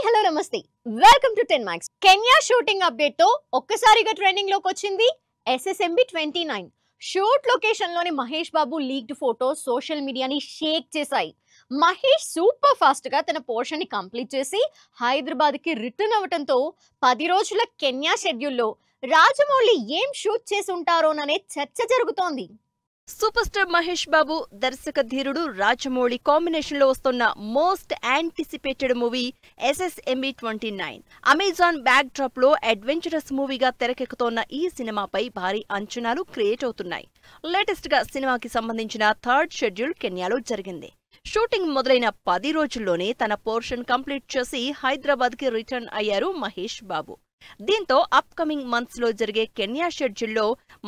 Hi hello నమస్తే welcome to 10 Max. Kenya shooting update తో ఒక్కసారిగా ట్రెండింగ్ లోకి వచ్చింది SSMB 29. షూట్ లొకేషన్ లోని Mahesh Babu leaked photos social మీడియాని షేక్ చేశాయి. మహేష్ సూపర్ ఫాస్ట్ గా తన పోర్షన్ ని కంప్లీట్ చేసి హైదరాబాద్ కి రిటర్న్ అవటంతో 10 రోజుల కెన్యా షెడ్యూల్లో రాజమౌళి ఏం షూట్ చేసి ఉంటారోననే చర్చ జరుగుతోంది. సూపర్ స్టార్ మహేష్ బాబు దర్శక ధీరుడు రాజమౌళి కాంబినేషన్ లో వస్తున్న most anticipated movie SSMB 29. Amazon back drop లో అడ్వెంచరస్ మూవీగా తెరకెక్కుతోన్న ఈ సినిమాపై భారీ అంచనాలు క్రియేట్ అవుతున్నాయి. లేటెస్ట్ గా సినిమాకి సంబంధించిన థర్డ్ షెడ్యూల్ కెన్యాలో జరిగింది. షూటింగ్ మొదలైన 10 రోజుల్లోనే తన పోర్షన్ కంప్లీట్ చేసి హైదరాబాద్ కి రిటర్న్ అయ్యారు మహేష్ బాబు. దీంతో అప్ కమింగ్ మంత్స్ లో జరిగే కెన్యా షెడ్యూల్లో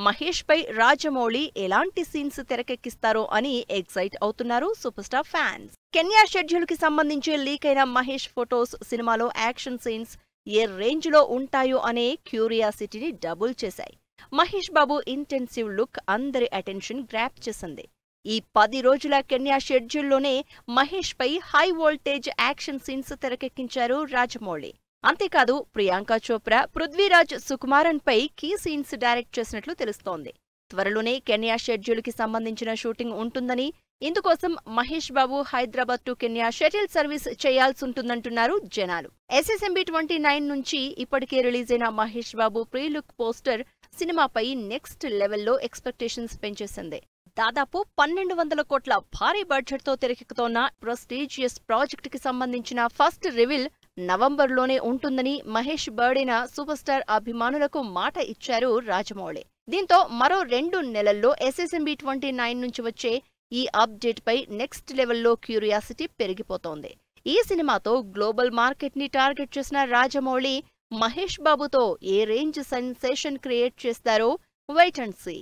మహేష్ పై రాజమౌళి ఎలాంటి సీన్స్ తెరకెక్కిస్తారో అని ఎక్సైట్ అవుతున్నారు super star fans. Kenya schedule కి సంబంధించి లీక్ అయిన మహేష్ ఫొటోస్ సినిమాలో యాక్షన్ సీన్స్ ఏ రేంజ్ లో ఉంటాయో అనే క్యూరియాసిటీని డబుల్ చేశాయి. మహేష్ బాబు ఇంటెన్సివ్ లుక్ అందరి అటెన్షన్ గ్రాప్ చేసింది. ఈ 10 రోజుల కెన్యా షెడ్యూల్లోనే మహేష్ పై హై వోల్టేజ్ యాక్షన్ సీన్స్ తెరకెక్కించారు రాజమౌళి. అంతేకాదు ప్రియాంక చోప్రా, పృథ్వీరాజ్ సుకుమారన్ పై కీ సీన్స్ డైరెక్ట్ చేసినట్లు తెలుస్తోంది. త్వరలోనే కెన్యా షెడ్యూల్ కి సంబంధించిన షూటింగ్ ఉంటుందని, ఇందుకోసం Mahesh Babu Hyderabad to Kenya shuttle service చేయాల్సుంటుందంటున్నారు జనాలు. SSMB 29 నుంచి ఇప్పటికే రిలీజ్ అయిన Mahesh Babu pre look poster సినిమాపై నెక్స్ట్ లెవెల్లో ఎక్స్పెక్టేషన్స్ పెంచేసింది. దాదాపు 1200 కోట్ల భారీ బడ్జెట్ తో తెరకెక్కుతోన్న ప్రెస్టీజియస్ ప్రాజెక్ట్ కి సంబంధించిన ఫస్ట్ రివీల్ నవంబర్లోనే ఉంటుందని మహేష్ బర్త్డేన సూపర్ స్టార్ అభిమానులకు మాట ఇచ్చారు రాజమౌళి. దీంతో మరో 2 నెలల్లో SSMB 29 నుంచి వచ్చే ఈ అప్డేట్ పై నెక్స్ట్ లెవెల్లో క్యూరియాసిటీ పెరిగిపోతోంది. ఈ సినిమాతో గ్లోబల్ మార్కెట్ ని టార్గెట్ చేసిన రాజమౌళి మహేష్ బాబుతో ఏ రేంజ్ సెన్సేషన్ క్రియేట్ చేస్తారో వెయిట్ అండ్ సీ.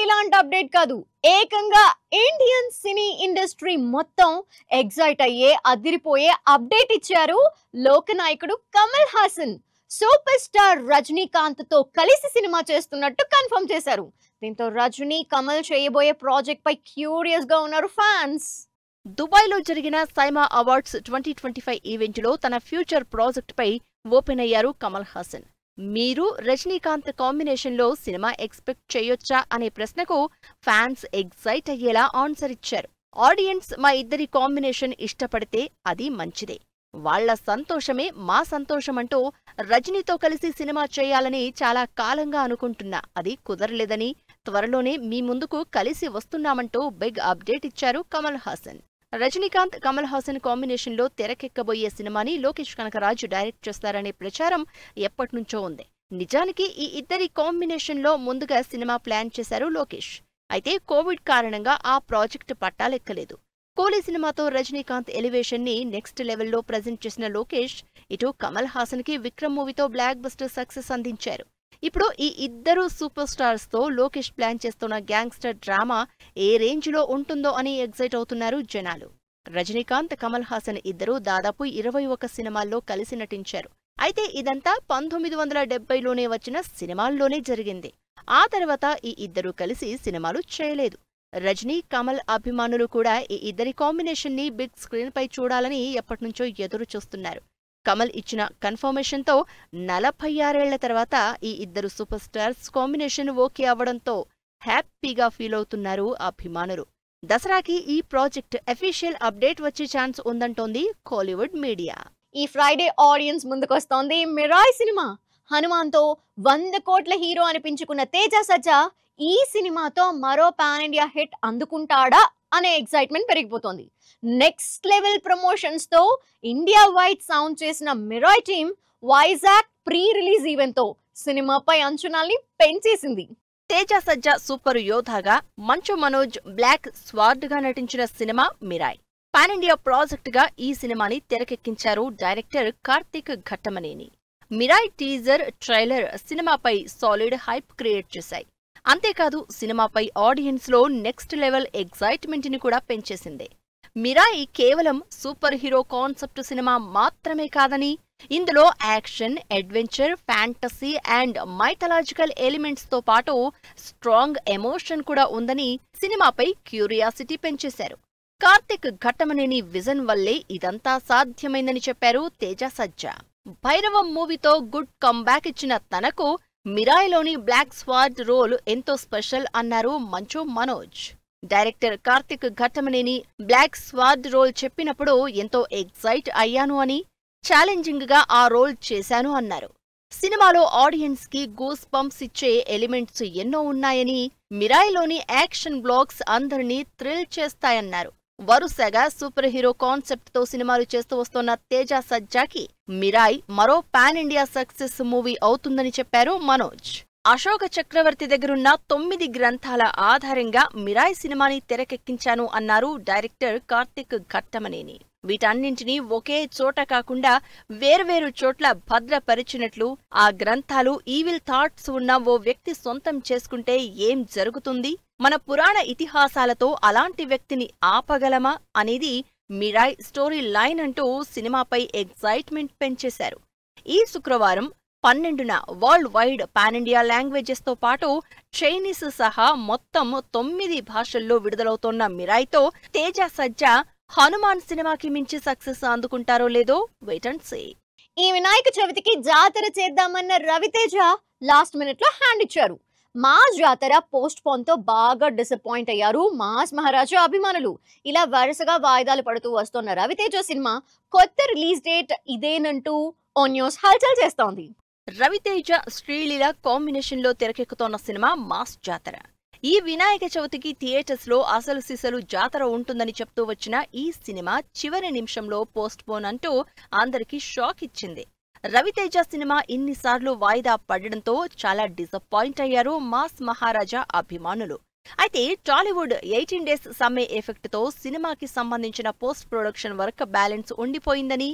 ఇలాంటి అప్డేట్ కాదు, ఏకంగా ఇండియన్ సినీ ఇండస్ట్రీ మొత్తం ఎగ్జైట్ అయ్యే అదిరిపోయే అప్డేట్ ఇచ్చారు లోకనాయకుడు కమల్ హాసన్. సూపర్ స్టార్ రజనీకాంత్ తో కలిసి సినిమా చేస్తున్నట్టు కన్ఫర్మ్ చేశారు. దీంతో రజనీ కమల్ చేయబోయే ప్రాజెక్ట్ పై క్యూరియస్ గా ఉన్నారు ఫ్యాన్స్. దుబాయ్లో జరిగిన సైమా అవార్డ్స్ 2025 ఈవెంట్ లో తన ఫ్యూచర్ ప్రాజెక్ట్ పై ఓపెన్ అయ్యారు కమల్ హాసన్. మీరు రజనీకాంత్ కాంబినేషన్ లో సినిమా ఎక్స్పెక్ట్ చేయొచ్చా అనే ప్రశ్నకు ఫ్యాన్స్ ఎగ్జైట్ అయ్యేలా ఆన్సర్ ఇచ్చారు. ఆడియన్స్ మా ఇద్దరి కాంబినేషన్ ఇష్టపడితే అది మంచిదే, వాళ్ల సంతోషమే మా సంతోషమంటూ రజనీతో కలిసి సినిమా చేయాలని చాలా కాలంగా అనుకుంటున్నా, అది కుదరలేదని త్వరలోనే మీ ముందుకు కలిసి వస్తున్నామంటూ బిగ్ అప్డేట్ ఇచ్చారు కమల్ హాసన్. రజనీకాంత్ కమల్ హాసన్ కాంబినేషన్ లో తెరకెక్కబోయే సినిమాని లోకేష్ కనకరాజు డైరెక్ట్ చేస్తారనే ప్రచారం ఎప్పటినుంచో ఉంది. నిజానికి ఈ ఇద్దరి కాంబినేషన్ లో ముందుగా సినిమా ప్లాన్ చేశారు లోకేష్. అయితే కోవిడ్ కారణంగా ఆ ప్రాజెక్ట్ పట్టాలెక్కలేదు. కూలీ సినిమాతో రజనీకాంత్ ఎలివేషన్ ని నెక్స్ట్ లెవెల్లో ప్రజెంట్ చేసిన లోకేష్ ఇటు కమల్ హాసన్ కి విక్రమ్ మూవీతో బ్లాక్ బస్టర్ సక్సెస్ అందించారు. ఇప్పుడు ఈ ఇద్దరు సూపర్ స్టార్స్ తో లోకేష్ ప్లాన్ చేస్తున్న గ్యాంగ్స్టర్ డ్రామా ఏ రేంజ్ లో ఉంటుందో అని ఎగ్జైట్ అవుతున్నారు జనాలు. రజనీకాంత్ కమల్ హాసన్ ఇద్దరూ దాదాపు 21 సినిమాల్లో కలిసి నటించారు. అయితే ఇదంతా 1970లోనే వచ్చిన సినిమాల్లోనే జరిగింది. ఆ తర్వాత ఈ ఇద్దరూ కలిసి సినిమాలు చేయలేదు. రజనీ కమల్ అభిమానులు కూడా ఈ ఇద్దరి కాంబినేషన్ ని బిగ్ స్క్రీన్ పై చూడాలని ఎప్పటినుంచో ఎదురు చూస్తున్నారు. కమల్ ఇచ్చిన కన్ఫర్మేషన్ తో 46 ఏళ్ల తర్వాత ఈ ఇద్దరు సూపర్ స్టార్స్ కాంబినేషన్ ఓకే అవ్వడంతో హ్యాపీగా ఫీల్ అవుతున్నారు అభిమానులు. దసరాకి ఈ ప్రాజెక్ట్ అఫీషియల్ అప్డేట్ వచ్చే ఛాన్స్ ఉందంటోంది కోలీవుడ్ మీడియా. ఈ ఫ్రైడే ఆడియన్స్ ముందుకొస్తోంది మిరాయ్ సినిమా. హనుమాన్ తో 100 కోట్ల హీరో అనిపించుకున్న తేజ సజ్జా ఈ సినిమాతో మరో పాన్ ఇండియా హిట్ అందుకుంటాడా అనే ఎక్సైట్మెంట్ పెరిగిపోతోంది. నెక్స్ట్ లెవెల్ ప్రమోషన్స్ తో ఇండియా వైడ్ సౌండ్ చేసిన Mirai team Vizag pre release event తో సినిమాపై అంచనాల్ని పెంచేసింది. తేజ సజ్జా super యోధాగా, Manchu Manoj black sword గా నటించిన సినిమా మిరాయ్. పాన్ ఇండియా ప్రాజెక్ట్ గా ఈ సినిమాని తెరకెక్కించారు director Karthik Ghattamaneni. Mirai teaser, trailer సినిమాపై సాలిడ్ హైప్ క్రియేట్ చేశాయి. అంతేకాదు సినిమాపై ఆడియన్స్ లో నెక్స్ట్ లెవెల్ ఎగ్జైట్మెంట్ ని కూడా పెంచేసింది. మిరాయి కేవలం సూపర్ హీరో కాన్సెప్ట్ సినిమా మాత్రమే కాదని, ఇందులో action, adventure, fantasy and mythological elements తో పాటు స్ట్రాంగ్ ఎమోషన్ కూడా ఉందని సినిమాపై క్యూరియాసిటీ పెంచేశారు. కార్తిక్ ఘట్టమనేని విజన్ వల్లే ఇదంతా సాధ్యమైందని చెప్పారు తేజ సజ్జా. భైరవం మూవీతో గుడ్ కంబ్యాక్ ఇచ్చిన తనకు మిరాయిలోని బ్లాక్ స్వార్డ్ రోల్ ఎంతో స్పెషల్ అన్నారు Manchu Manoj. Director Karthik Ghattamaneni black sword role చెప్పినప్పుడు ఎంతో ఎక్సైట్ అయ్యాను అని, ఛాలెంజింగ్ గా ఆ రోల్ చేశాను అన్నారు. సినిమాలో ఆడియన్స్ కి గూస్ బంప్స్ ఇచ్చే ఎలిమెంట్స్ ఎన్నో ఉన్నాయని, మిరాయిలోని యాక్షన్ బ్లాక్స్ అందరినీ థ్రిల్ చేస్తాయన్నారు. వరుసగా సూపర్ హీరో కాన్సెప్ట్ తో సినిమాలు చేస్తూ వస్తున్న తేజ సజ్జాకి మిరాయ్ మరో పాన్ ఇండియా సక్సెస్ మూవీ అవుతుందని చెప్పారు మనోజ్. అశోక చక్రవర్తి దగ్గరున్న 9 గ్రంథాల ఆధారంగా మిరాయ్ సినిమాని తెరకెక్కించాను అన్నారు డైరెక్టర్ కార్తిక్ ఘట్టమనేని. వీటన్నింటినీ ఒకే చోట కాకుండా వేర్వేరు చోట్ల భద్రపరిచినట్లు, ఆ గ్రంథాలు ఈవిల్ థాట్స్ ఉన్న ఓ వ్యక్తి సొంతం చేసుకుంటే ఏం జరుగుతుంది, మన పురాణ ఇతిహాసాలతో అలాంటి వ్యక్తిని ఆపగలమా అనేది మిరాయ్ స్టోరీ లైన్ అంటూ సినిమాపై ఎగ్జైట్మెంట్ పెంచేశారు. ఈ శుక్రవారం 12న world wide pan India languages తో పాటు చైనీస్ సహా మొత్తం 9 భాషల్లో విడుదలవుతోన్న మిరాయ్తో తేజ సజ్జా హనుమాన్ సినిమాకి మించి సక్సెస్ అందుకుంటారో లేదో వెయిట్ అండ్ సీ. ఈ వినాయక చవితికి జాతర చేద్దామన్న రవితేజ లాస్ట్ మినిట్ లో హ్యాండ్ ఇచ్చారు. మాస్ జాతర పోస్ట్ పోన్ తో బాగా డిసప్పాయింట్ అయ్యారు మాస్ మహారాజా అభిమానులు. ఇలా వరుసగా వాయిదాలు పడుతూ వస్తున్న రవితేజ సినిమా కొత్త రిలీజ్ డేట్ ఇదేనంటూ ఓ న్యూస్ హల్చల్ చేస్తోంది. రవితేజ శ్రీలీల కాంబినేషన్ లో తెరకెక్కుతోన్న సినిమా మాస్ జాతర. ఈ వినాయక చవితికి థియేటర్స్ లో అసలు సిసలు జాతర ఉంటుందని చెప్తూ వచ్చిన ఈ సినిమా చివరి నిమిషంలో పోస్ట్ పోన్ అంటూ అందరికీ షాక్ ఇచ్చింది. రవితేజ సినిమా ఇన్నిసార్లు వాయిదా పడడంతో చాలా డిసప్పాయింట్ అయ్యారు మాస్ మహారాజా అభిమానులు. అయితే టాలీవుడ్ 18 డేస్ సమ్మె ఎఫెక్ట్ తో సినిమాకి సంబంధించిన పోస్ట్ ప్రొడక్షన్ వర్క్ బ్యాలెన్స్ ఉండిపోయిందని,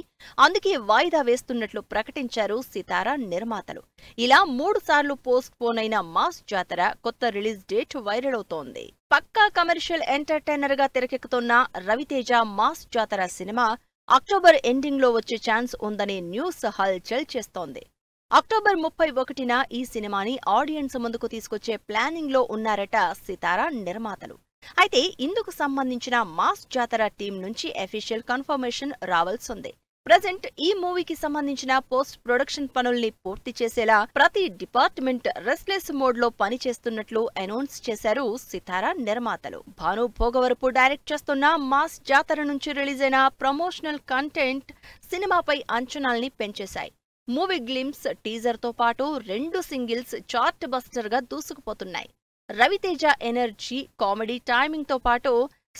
అందుకే వాయిదా వేస్తున్నట్లు ప్రకటించారు సితారా నిర్మాతలు. ఇలా 3 సార్లు పోస్ట్ పోన్ అయిన మాస్ జాతర కొత్త రిలీజ్ డేట్ వైరల్ అవుతోంది. పక్కా కమర్షియల్ ఎంటర్టైనర్ గా తెరకెక్కుతున్న రవితేజ మాస్ జాతర సినిమా అక్టోబర్ ఎండింగ్ లో వచ్చే ఛాన్స్ ఉందనే న్యూస్ హల్చల్ చేస్తోంది. అక్టోబర్ 31న ఈ సినిమాని ఆడియన్స్ ముందుకు తీసుకొచ్చే ప్లానింగ్ లో ఉన్నారట సితారా నిర్మాతలు. అయితే ఇందుకు సంబంధించిన మాస్ జాతర టీం నుంచి అఫీషియల్ కన్ఫర్మేషన్ రావాల్సింది. ప్రెజెంట్ ఈ మూవీకి సంబంధించిన పోస్ట్ ప్రొడక్షన్ పనుల్ని పూర్తి చేసేలా ప్రతి డిపార్ట్మెంట్ రెస్ట్లెస్ మోడ్ లో పనిచేస్తున్నట్లు అనౌన్స్ చేశారు సితారా నిర్మాతలు. భాను భోగవరపు డైరెక్ట్ చేస్తున్న మాస్ జాతర నుంచి రిలీజ్ అయిన ప్రమోషనల్ కంటెంట్ సినిమాపై అంచనాల్ని పెంచేశాయి. మూవీ గ్లిమ్స్ టీజర్ తో పాటు 2 సింగిల్స్ చార్ట్ బస్టర్ గా దూసుకుపోతున్నాయి. రవితేజ ఎనర్జీ, కామెడీ టైమింగ్ తో పాటు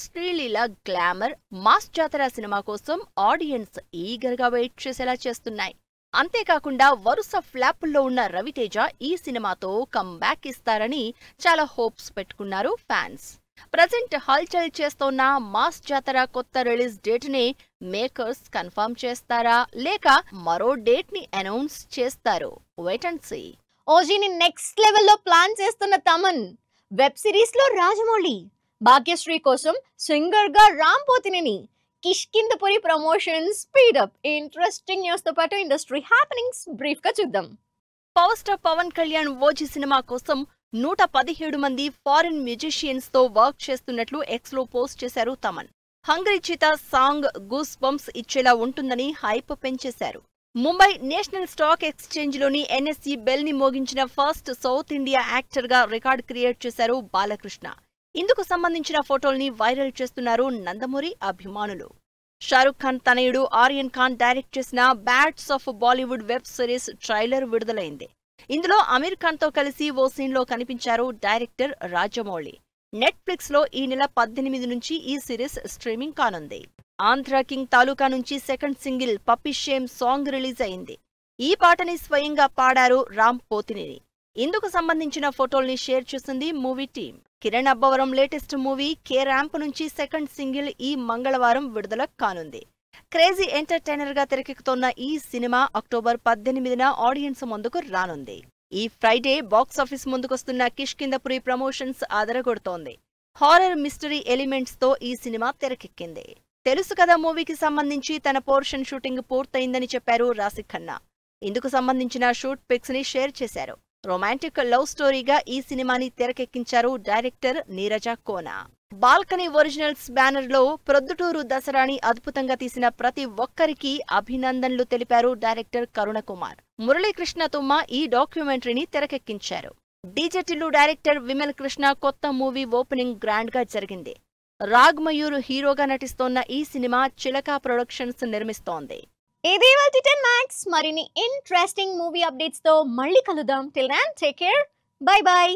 శ్రీలీల గ్లామర్ మాస్ జాతర సినిమా కోసం ఆడియన్స్ ఈగర్ గా వెయిట్ చేసేలా చేస్తున్నాయి. అంతేకాకుండా వరుస ఫ్లాపుల్లో ఉన్న రవితేజ ఈ సినిమాతో కంబ్యాక్ ఇస్తారని చాలా హోప్స్ పెట్టుకున్నారు ఫ్యాన్స్. ప్రజెంట్ హల్చల్ చేస్తోన్న మాస్ జాతర కొత్త రిలీజ్ డేట్ ని మేకర్స్ కన్ఫర్మ్ చేస్తారా లేక మరో డేట్ ని అనౌన్స్ చేస్తారో వెయిట్ అండ్ సీ. ఓజీని నెక్స్ట్ లెవెల్లో ప్లాన్ చేస్తున్న తమన్ వెబ్ సిరీస్ లో రాజమౌళి, భాగ్యశ్రీ కోసం సింగర్ గా Ram Pothineni, Kishkindhapuri promotion speed up. Interesting news తో పాటు ఇండస్ట్రీ హ్యాపెనింగ్స్ బ్రీఫ్ గా చూద్దాం. Power star Pawan Kalyan OG సినిమా కోసం 117 మంది ఫారిన్ మ్యూజిషియన్స్ తో వర్క్ చేస్తున్నట్లు ఎక్స్ లో పోస్ట్ చేశారు Thaman. Hungry cheetah song goose bumps ఇచ్చేలా ఉంటుందని హైప్ పెంచేశారు. ముంబై నేషనల్ స్టాక్ ఎక్స్చేంజ్ లోని ఎన్ఎస్ఈ బెల్ ని మోగించిన ఫస్ట్ సౌత్ ఇండియా యాక్టర్ గా రికార్డ్ క్రియేట్ చేశారు బాలకృష్ణ. ఇందుకు సంబంధించిన ఫోటోల్ని వైరల్ చేస్తున్నారు నందమూరి అభిమానులు. షారుఖ్ ఖాన్ తనయుడు ఆర్యన్ ఖాన్ డైరెక్ట్ చేసిన bats of Bollywood web series trailer విడుదలైంది. ఇందులో అమీర్ ఖాన్ తో కలిసి ఓ సీన్ లో కనిపించారు డైరెక్టర్ రాజమౌళి. నెట్ఫ్లిక్స్ లో ఈ నెల 18 నుంచి ఈ సిరీస్ స్ట్రీమింగ్ కానుంది. ఆంధ్ర కింగ్ తాలూకా నుంచి second single puppy shame song release అయింది. ఈ పాటని స్వయంగా పాడారు రామ్ పోతినేని. ఇందుకు సంబంధించిన ఫోటోల్ని షేర్ చేసింది movie team. Kiran Abbavaram latest movie K ramp నుంచి సెకండ్ సింగిల్ ఈ మంగళవారం విడుదల కానుంది. క్రేజీ ఎంటర్టైనర్ గా తెరకెక్కుతోన్న ఈ సినిమా అక్టోబర్ 18న ఆడియన్స్ ముందుకు రానుంది. ఈ ఫ్రైడే బాక్సాఫీస్ ముందుకొస్తున్న కిష్కిందపురి ప్రమోషన్స్ అదరగొడుతోంది. హారర్ మిస్టరీ ఎలిమెంట్స్ తో ఈ సినిమా తెరకెక్కింది. తెలుసు కదా మూవీకి సంబంధించి తన పోర్షన్ షూటింగ్ పూర్తయిందని చెప్పారు రాశి ఖన్నా. ఇందుకు సంబంధించిన షూట్ పిక్స్ ని షేర్ చేశారు. రొమాంటిక్ లవ్ స్టోరీగా ఈ సినిమాని తెరకెక్కించారు director Neeraja Kona. Balcony originals banner లో ప్రొద్దుటూరు దసరాని అద్భుతంగా తీసిన ప్రతి ఒక్కరికి అభినందనలు తెలిపారు డైరెక్టర్ కరుణ కుమార్. మురళీకృష్ణ తుమ్మ ఈ డాక్యుమెంటరీని తెరకెక్కించారు. డీజే టిల్లు డైరెక్టర్ విమల్ కృష్ణ కొత్త మూవీ ఓపెనింగ్ గ్రాండ్ గా జరిగింది. రాగ్ మయూర్ హీరోగా నటిస్తోన్న ఈ సినిమా చిలక ప్రొడక్షన్స్ నిర్మిస్తోంది. ఇది ఇవాల్టి 10 మ్యాక్స్. మరిన్ని ఇంట్రెస్టింగ్ మూవీ అప్డేట్స్ తో మళ్ళీ కలుద్దాం. Till then take care. Bye by.